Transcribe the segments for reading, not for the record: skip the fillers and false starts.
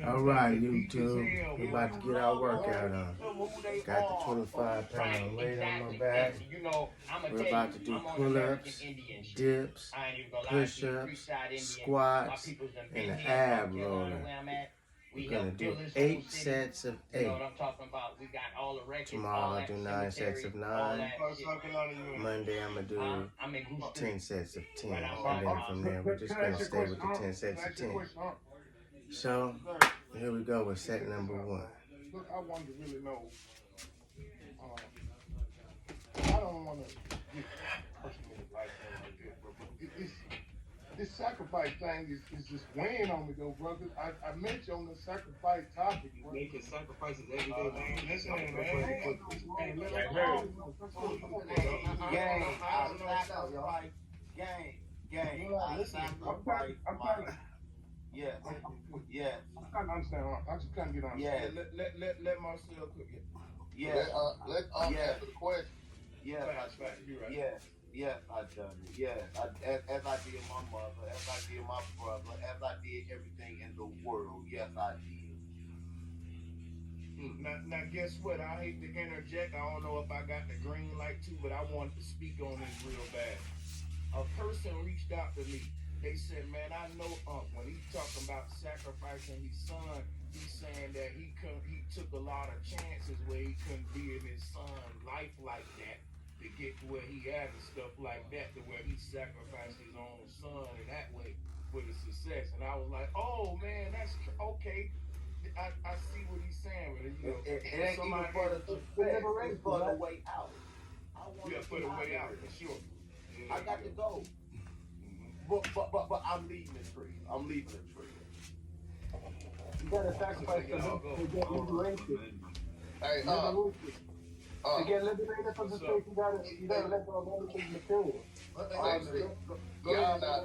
All right, YouTube. We're about to get our workout on. Got the 25-pound weight on my back. We're about to do pull-ups, dips, push-ups, squats, and the ab roller. We're gonna do 8 sets of 8. Tomorrow I'll do 9 sets of 9. Monday I'm gonna do 10 sets of 10. And then from there we're just gonna stay with the 10 sets of 10. So here we go with set number 1. Look, I wanted to really know. I don't want to get personal like that like that, bro. But this sacrifice thing is just weighing on me, though, brother. I met you on the sacrifice topic. Bro. Making sacrifices every day, man. Listen, man. Yeah. I understand. I just can't get on. Yeah. Let Marcel cook it. Yeah. Let's answer the question. Yeah. Right. Yes, I done it. Yeah. As I did my mother, as I did my brother, as I did everything in the world. Yes, I did. Now, guess what? I hate to interject. I don't know if I got the green light too, but I wanted to speak on this real bad. A person reached out to me. They said, man, I know when he's talking about sacrificing his son, he's saying that he took a lot of chances where he couldn't be in his son's life like that to get to where he had and stuff like that, to where he sacrificed his own son in that way for the success. And I was like, oh man, that's okay. I see what he's saying, but you know, it ain't even for the success, it's for the way out. Yeah, for the way out, for sure. Yeah, I got to go. But I'm leaving the tree. I'm leaving the tree. You gotta sacrifice to get liberated. Hey, To get liberated from the state, you gotta let go of everything material. Y'all not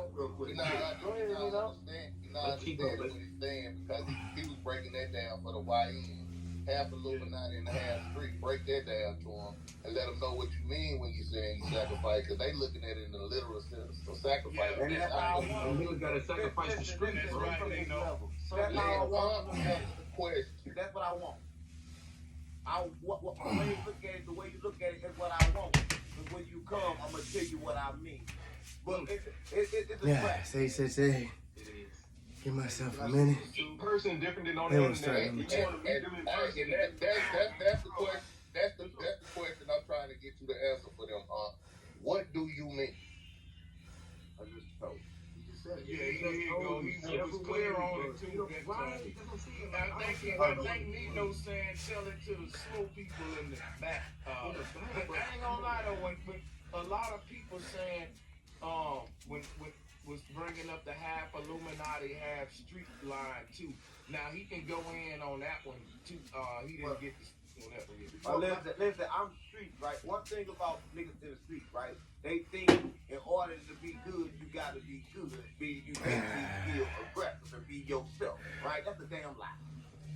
understand what he's saying because he was breaking that down for the YN. Half Illuminati and half street. Break that down to them and let them know what you mean when you're saying you sacrifice, because they looking at it in the literal sense of sacrifice. Yeah, and that's how I want. You gotta sacrifice the street. That's right, they know. So That's how I want. question. That's what I want. The way you look at it, the way you look at it is what I want. Because when you come, I'm gonna tell you what I mean. But it's a Yeah, say. Give myself a minute. Person different than on They the wanna start. internet. You want to meet them in person. That's the question. That's the question I'm trying to get you to answer for them. What do you mean? I just told you. Yeah, here you go. He was clear on it too. I think Nino saying tell it to the slow people in the back. But I ain't gonna lie though, but a lot of people saying when was bringing up the half Illuminati, half street line too. Now he can go in on that one too. He didn't get this on that one yet. Listen, I'm street, right? One thing about niggas in the street, right? They think in order to be good, you gotta be good. You can't be aggressive and be yourself, right? That's a damn lie.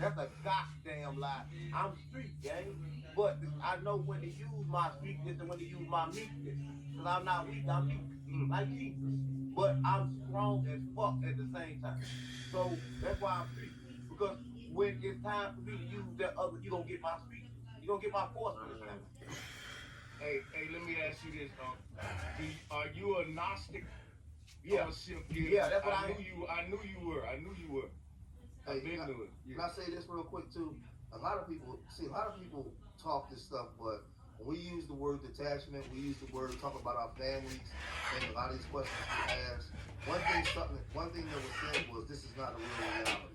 That's a goddamn lie. I'm street, gang. But I know when to use my streetness and when to use my meekness. Because I'm not weak, I'm meek. Like Jesus. But I'm strong as fuck at the same time. So that's why I'm street. Because when it's time for me to use that other, you gonna get my street. You gonna get my force for this time. Hey, let me ask you this, are you a Gnostic? Yeah. Yeah, that's what I knew you were. I've been to it. Can I say this real quick too? A lot of people talk this stuff, but when we use the word detachment, we use the word talk about our families and a lot of these questions we ask. One thing that was said was this is not a real reality.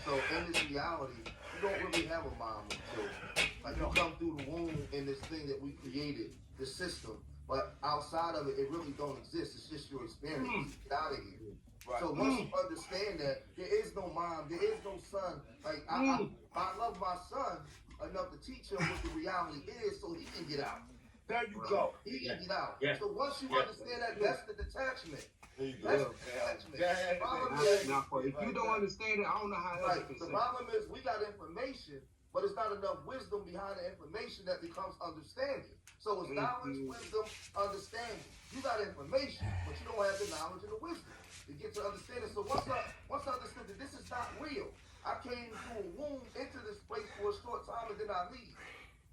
So in this reality, you don't really have a mom or children. Like you come through the womb in this thing that we created, the system, but outside of it, it really don't exist. It's just your experience. Get out of here. Right. So once you understand that there is no mom, there is no son. Like I love my son enough to teach him what the reality is, so he can get out. There you go. He can get out. Yeah. So once you understand that, that's the detachment. There you That's go. the detachment. Yeah. If you don't understand it, I don't know how else you can The say it. problem is we got information, but it's not enough wisdom behind the information that becomes understanding. So it's knowledge, wisdom, understanding. You got information, but you don't have the knowledge and the wisdom to get to understanding. So once I understood that this is not real, I came then I leave.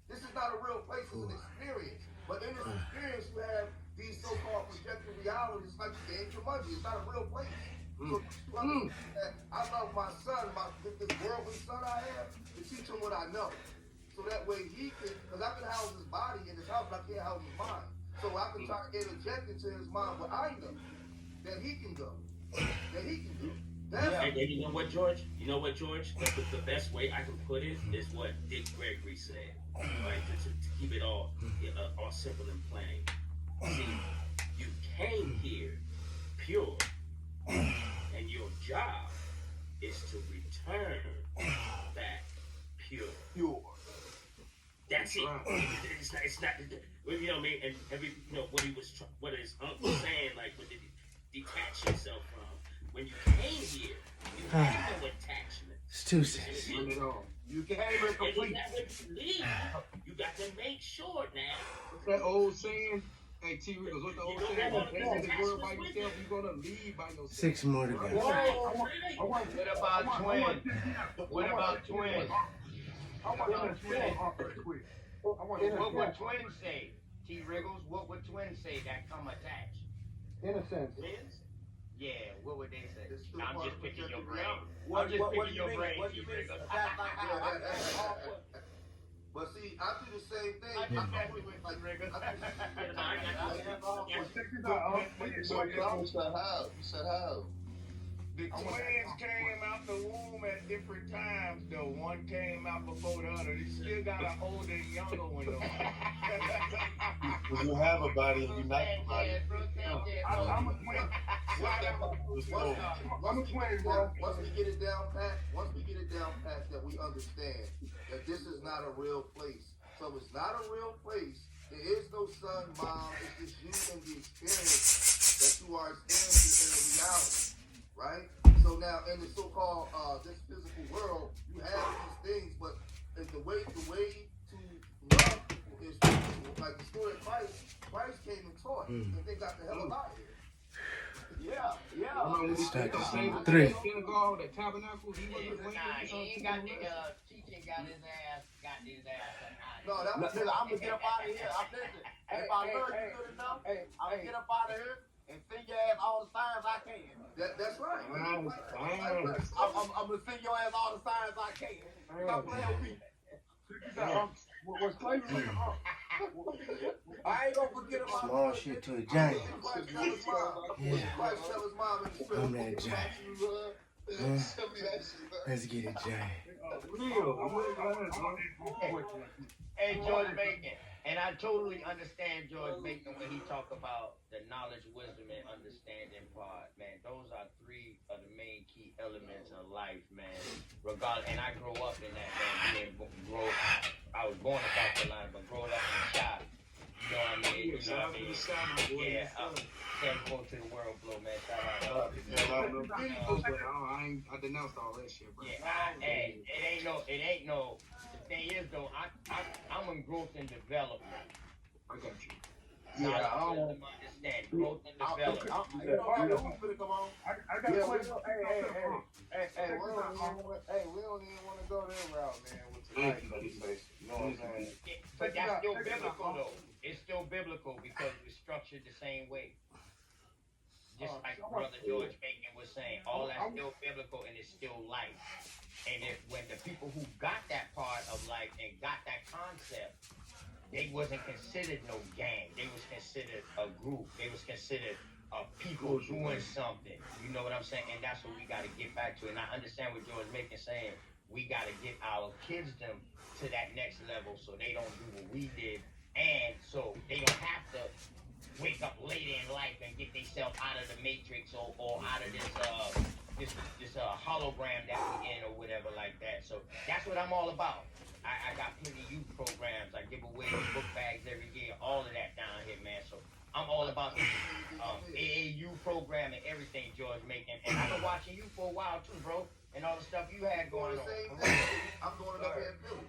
This is not a real place, it's an experience. But in this experience, you have these so-called projected realities, like game Jumanji. It's not a real place. So you understand that I love my son, this worldly son I have, to teach him what I know. So that way he can, because I can house his body in his house, but I can't house his mind. So I can try to interject into his mind what I know, that he can go, that he can do. And you know what, George? The best way I can put it is what Dick Gregory said, right? To keep it all simple and plain. See, you came here pure, and your job is to return back pure. That's it. It's not. You know what I mean? And what his uncle was saying, like, when detach yourself from. When you came here, you had no attachment. It's 2 cents. You came here complete. You got to make sure now. What's that old saying? Hey, T. Riggles, what's the old saying? If you in the world by yourself, you're gonna leave by yourself. 6 more to go. What about twins? What about twins? What would twins say? T. Riggles, what would twins say that come attached? Innocence. Twins? Yeah, what would they say? It's still I'm part just of picking your projected brain. reality. I'm just picking your brain. What do you T. mean? Riggles. That's like how But see, I do the same thing. I just mess with T. Riggles. You said how? The twins came out the womb at different times, though. One came out before the other. They still got an older and younger one, though. You have a body and you not a body. I'm a twin. I'm a twin, bro. Once we get it down pat, that we understand that this is not a real place. So it's not a real place. There is no son, mom. It's just you and the experience that you are experiencing in the reality, right? So now in the so-called this physical world, you have these things, but the way to love people is spiritual. Like the story of Christ came and taught, and they got the hell out of here. Yeah. Start to see That 3. synagogue, that tabernacle, he wasn't He ain't got the teaching got his ass. No, that was Listen, I'm gonna get up out of here. If I learn you good enough, I'm gonna get up out of here and send your ass all the signs I can. that's right. I'm gonna send your ass all the signs I can. Stop playing with me. Was slavery I ain't gonna forget about Small shit to a giant. Christ tell his mom in the script. I'm that giant. Let's get it, giant. Hey, George Bacon. And I totally understand George Bacon when he talk about the knowledge, wisdom, and understanding part, man. Those are 3 of the main key elements of life, man. Regardless, and I grew up in that, man. I was born in South Carolina, but growing up in the shop, you know what I mean? Yeah, go to the world, blow, man. Shout out. I denounced all that shit, bro. Yeah, it ain't no. The thing is, though, I'm in growth and development. I got you. Yeah, I don't understand growth and development. I got a question. Hey, we don't even want to go that route, man. With tonight, you know what I'm saying? But that's still biblical, though. It's still biblical because it's structured the same way. Just like Brother George Bacon was saying, all that's still biblical and it's still life. And when the people who got that part of life and got that concept, they wasn't considered no gang. They was considered a group. They was considered people doing something. You know what I'm saying? And that's what we got to get back to. And I understand what George Bacon saying. We got to get our kids them to that next level so they don't do what we did. And so they don't have to wake up later in life and get themselves out of the matrix or out of this hologram that we in or whatever like that. So that's what I'm all about. I got plenty of youth programs. I give away book bags every year, all of that down here, man. So I'm all about the AAU program and everything, George Macon. And I've been watching you for a while too, bro, and all the stuff you had going on. I'm doing it up here in Philly.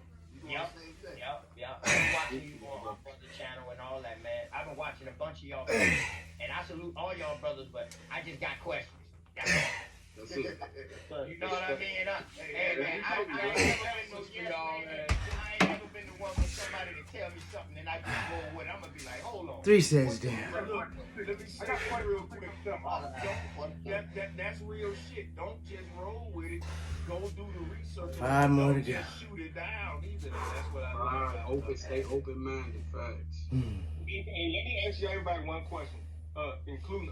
Yep. I've been watching you on my brother channel and all that, man. I've been watching a bunch of y'all brothers, and I salute all y'all brothers, but I just got questions. That's all. You know what I mean? Hey, man, I ain't never been no yes man. I ain't never point for somebody to tell me something and I just go with it, I'm gonna be like, hold on. 3 cents down. Look, let me say this real quick. That's real shit. Don't just roll with it. Go do the research. 5 more to Don't go. just shoot it down either. That's what I like. Stay open-minded. Facts. Hey, let me ask you everybody one question, including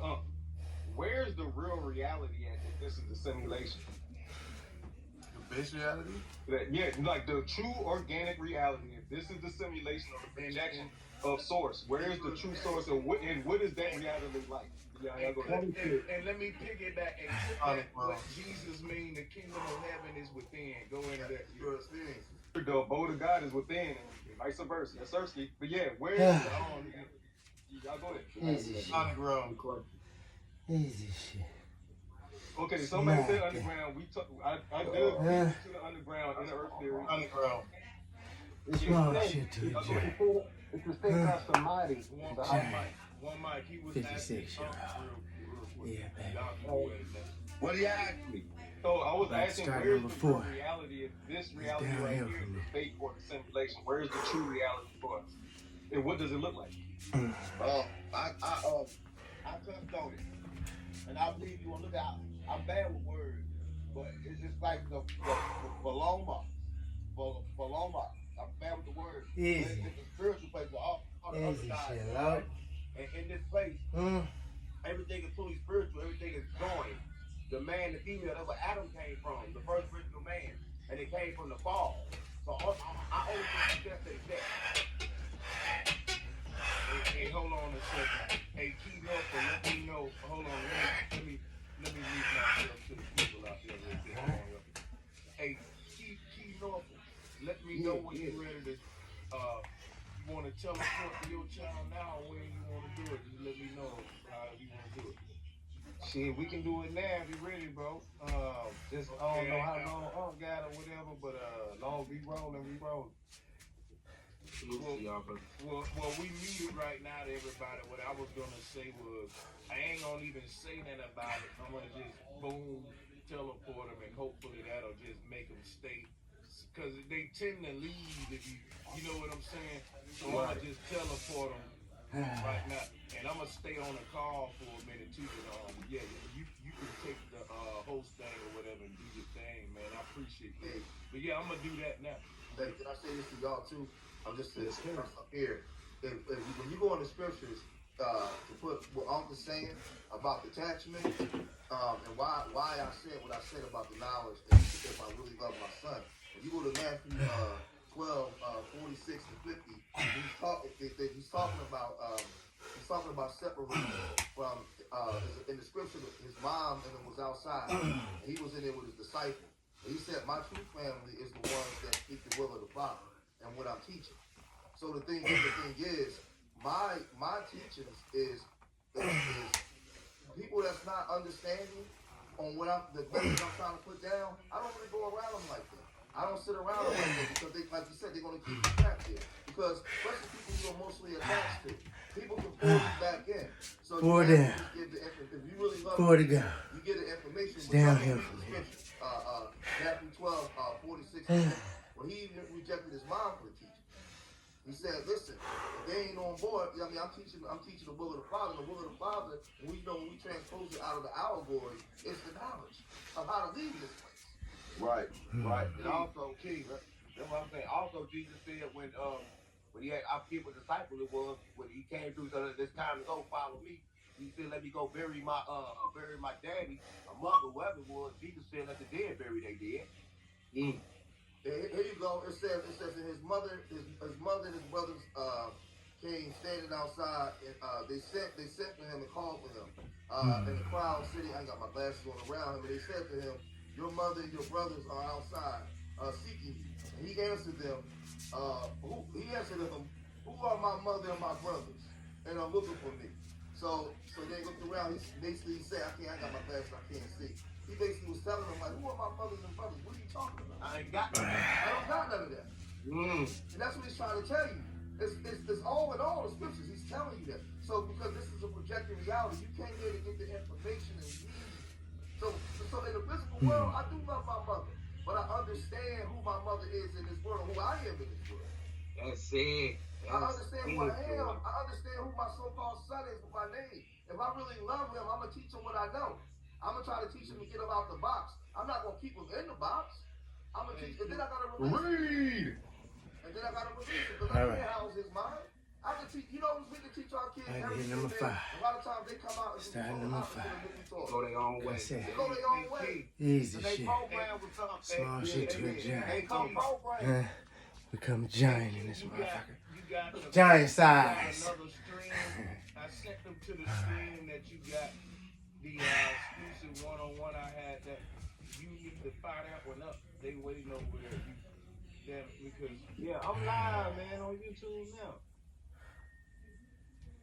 where's the real reality at that this is a simulation? The base reality? Like the true organic reality. If this is the simulation of the projection of source, where's the true source and what is that reality like? Yeah, go ahead. And let me piggyback and put that what Jesus mean. The kingdom of heaven is within. Go into that. Your experiences. The abode of God is within, and vice versa. Yes, sir. But yeah, where is y'all go ahead. Easy shit. Underground. Easy shit. Okay, somebody said underground. I did to the underground in the earth theory. Underground. Small shit to a jack. It's the same as somebody. One mic. He was 56 asking Yeah, baby. What do you ask me? So I was Let's asking, start where's number the 4. real reality? If this reality downhill right here from is me. the fake or the simulation, where's the true reality for us? And what does it look like? I touched on it, and I believe you want to look out. I'm bad with words, but it's just like the Paloma. I'm bad with the words. Easy. It's a spiritual place where all the other Easy guys, shit, right? Lord. And in this place, everything is fully spiritual. Everything is joined. The man, the female, that's where Adam came from, the first original man, and it came from the fall. So I always suggest that. Hey, hold on a second. Hey, Key Norfolk, let me know. Hold on, let me read myself to the people out there real quick. Hold on. Hey, Key Norfolk, let me know when you're ready to. You want to teleport to your child now, or when you want to do it? Just let me know how you want to do it. Shit, we can do it now if you ready, bro. Just I don't know how long got or whatever, but long we rolling. Well, we muted right now to everybody. What I was gonna say was, I ain't gonna even say nothing about it. I'm gonna just boom, teleport them, and hopefully that'll just make them stay. Cause they tend to leave if you know what I'm saying. So I'm gonna just teleport them right now, and I'm gonna stay on the call for a minute too. But yeah, you can take the host thing or whatever and do your thing, man. I appreciate that. But yeah, I'm gonna do that now. Hey, can I say this to y'all too? I'm just saying up here. When you go in the scriptures, to put what Uncle saying about detachment, and why I said what I said about the knowledge, and if I really love my son. If you go to Matthew 12, 46 to 50, he's talking about separating from in the scripture. His mom and him was outside, and he was in there with his disciple. And he said, "My true family is the ones that speak the will of the Father and what I'm teaching." So the thing is, my teachings is people that's not understanding on what the message I'm trying to put down. I don't really go around them like that. I don't sit around them like that because they, like you said, they're gonna keep you trapped there. Because especially people you're emotionally attached to, people can pull you back in. So you have to just give if you really love it, you get the information. It's downhill from here. Matthew 12, 46. When he rejected his mom for the teaching, he said, "Listen, if they ain't on board, I mean, I'm teaching the will of the Father. The will of the Father, when we transpose it out of the allegory, it's the knowledge of how to leave this place." Right. And also, King, that's what I'm saying. Also, Jesus said when he had, I forget what disciple it was, when he came through, so it's time to go, follow me. He said, "Let me go bury my daddy, a mother, whoever it was." Jesus said, "Let the dead bury their dead." Here you go. It says that his mother and his brothers came standing outside, and they sent for him and called for him. And the crowd sitting, I got my glasses on around him, and they said to him, "Your mother and your brothers are outside seeking you." And he answered them, "Who are my mother and my brothers, and are looking for me?" So they looked around. He said, I got my glasses, I can't see. He basically was telling them, like, "Who are my mothers and brothers? What are you talking about? I ain't got none. I don't got none of that." And that's what he's trying to tell you. It's all in all the scriptures. He's telling you that. So because this is a projected reality, you came here to get the information and read. So in the physical world, I do love my mother, but I understand who my mother is in this world, who I am in this world. That's it. I understand who I am. I understand who my so-called son is with my name. If I really love him, I'm gonna teach him what I know. I'm gonna try to teach him to get him out the box. I'm not gonna keep him in the box. I'm gonna teach, and then I gotta release him. And then I gotta release him because I can't house his mind. I can teach. You know, we can teach our kids everything. number 5. A lot of times they come out and Start number 5. Go their own way. That's it. They go their own way. Easy They shit. program with something. Small shit to a They giant. come program. Become a giant in this motherfucker. You got the- Giant you got size. another stream. I sent them to the stream that you got the exclusive one-on-one I had that you need to fire that one up. They waiting over there. Damn it, because Yeah, I'm live, man, on YouTube now.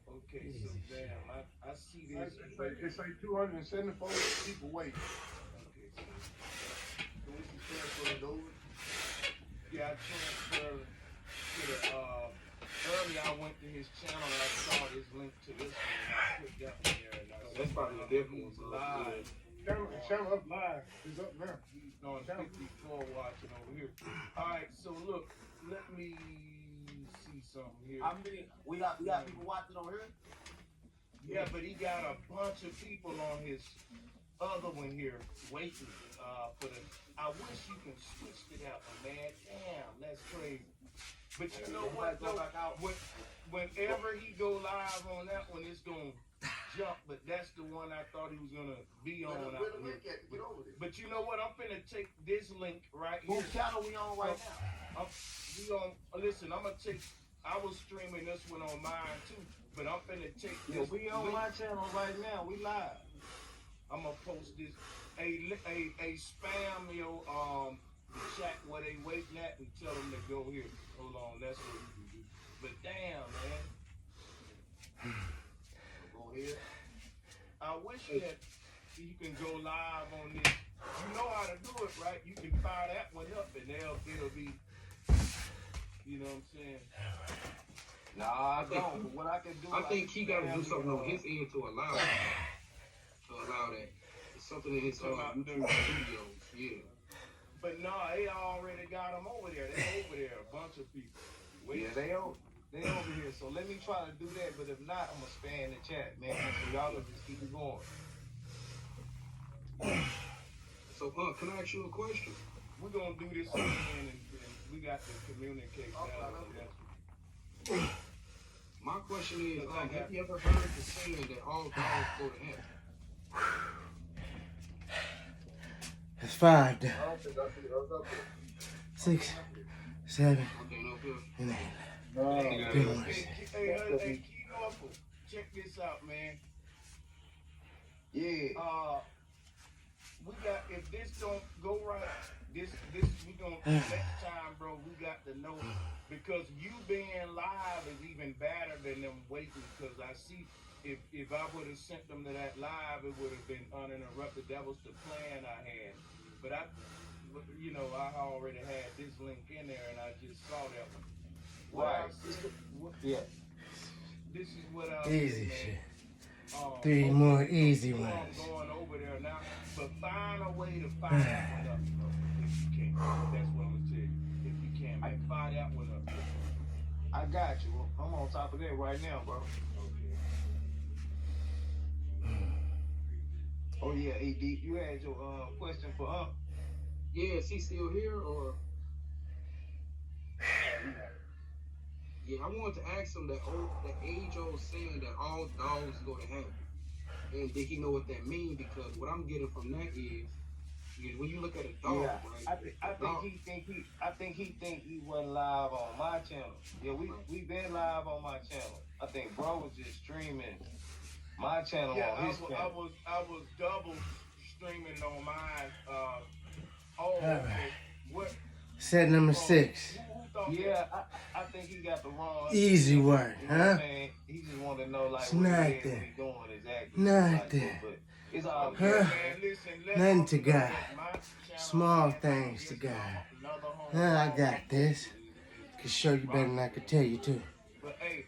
okay, so damn, I see this. It's like 274 people waiting. Okay, so yeah, I transferred to the earlier I went to his channel and I saw this link to this one and I put that one there and I said, That's probably a different one. he's live. Channel up live. It's up now. He's on 54 watching over here. Alright, so look, let me see something here. How many? We got people watching on here. Yeah, but he got a bunch of people on his other one here waiting for the. I wish you can switch to that one, man. Damn, that's crazy. But you know what? Though, whenever he go live on that one, it's gonna jump. But that's the one I thought he was gonna be on. Where the link at? Get over there. But you know what? I'm finna take this link right here. Whose channel we on right now? We on. Listen, I'm gonna take. I was streaming this one on mine too, but I'm finna take Yeah, this. we on link. my channel right now. We live. I'm gonna post this. A spam your the chat where they waiting at and tell them to go here. Hold on, that's what you can do. But damn, man. Go here. I wish that you can go live on this. You know how to do it, right? You can fire that one up and it'll be, you know what I'm saying? Nah, I don't. But what I can do, I think he got to do something on his end to allow that. It's something in his YouTube videos. Yeah. But no, they already got them over there. They over there, a bunch of people. Yeah, they over here. So let me try to do that. But if not, I'm gonna spam the chat, man. So y'all can just keep it going. So, can I ask you a question? We're gonna do this again and we got to communicate better. My question is, have you ever heard the saying that all dogs go to heaven? That's 5 down. I don't think I see it. I was up there. 6, 7, Okay, no good. and 8. Hey, Good ones. Key Norfolk, check this out, man. Yeah. We got, if this don't go right, this we gonna next time, bro. We got to know because you being live is even better than them waiting. Because I see if I would have sent them to that live, it would have been uninterrupted. That was the plan I had. But I already had this link in there, and I just saw that one. Right. Yeah. This is what I Easy man. shit. 3 more easy I'm ones. going over there now, but find a way to fire that one up, bro, if you can. That's what I'm gonna tell you. If you can, man, fire that one up. I got you. I'm on top of that right now, bro. Oh yeah, AD, you had your question for Yeah, is he still here or? Yeah, I wanted to ask him the age-old saying that all dogs go to heaven. And did he know what that means? Because what I'm getting from that is when you look at a dog, Yeah, right? I think he think he wasn't live on my channel. Yeah, we been live on my channel. I think bro was just streaming my channel on his channel. I was double streaming on mine. What? Set number 6. Yeah, I think he got the wrong. Easy work, You know what I'm huh? saying? He just wanted to know like It's what not he that. doing exactly. Not Like, that. but it's all Huh? good. Man, listen, Nothing to God. my channel Small has things to God. another home. I got this. Can show you better than I could tell you too. But hey,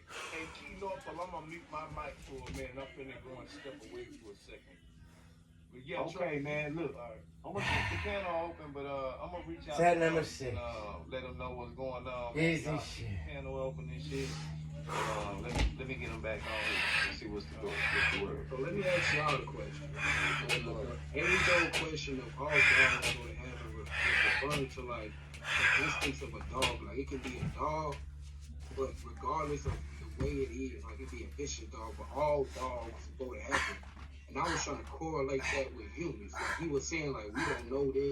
Key Norfolk, I'm gonna mute my mic for a minute. I'm finna go and step away for a second. We But yeah, Okay, man. Look, I'm gonna keep the channel open, but I'm gonna reach out Set to number them 6. and let them know what's going on. Easy Y'all shit. keep the channel open and shit. Let me get them back on here and see what's the word. So let me ask y'all a question. Age-old question of all dogs go to heaven with referring to like the instincts of a dog. Like it can be a dog, but regardless of the way it is, like it be a vicious dog, but all dogs go to heaven. And I was trying to correlate that with humans. Like he was saying, like we don't know this.